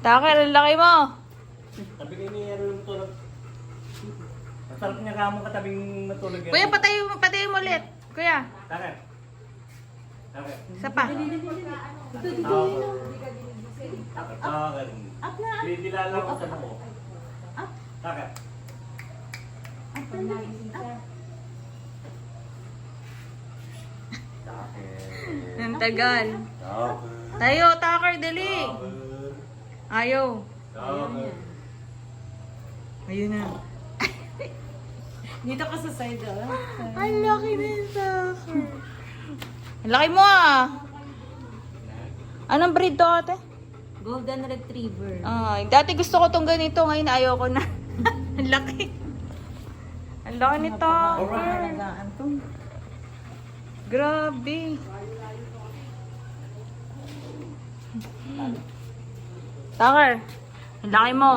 Takir, ang laki mo. Sabi ko ni Errol matulog. Masarap niya kamong katabing matulog yan. Kuya, patayin mo ulit. Kuya, Takir. Takir. isa pa. Takir. Dilala ko sa mo. Takir. Ang tagal. Tayo, Takir, dali. Ayaw. Ayun na. Dito ka sa side, ah. Ang laki na yung Takir. Ang laki mo ah. Anong breed to, ate? Golden Retriever. Ay, dati gusto ko tong ganito, ngayon ayoko na. Ang laki. Ang laki nito. Napakahalagaan to. Grabe. Takir, ang laki mo.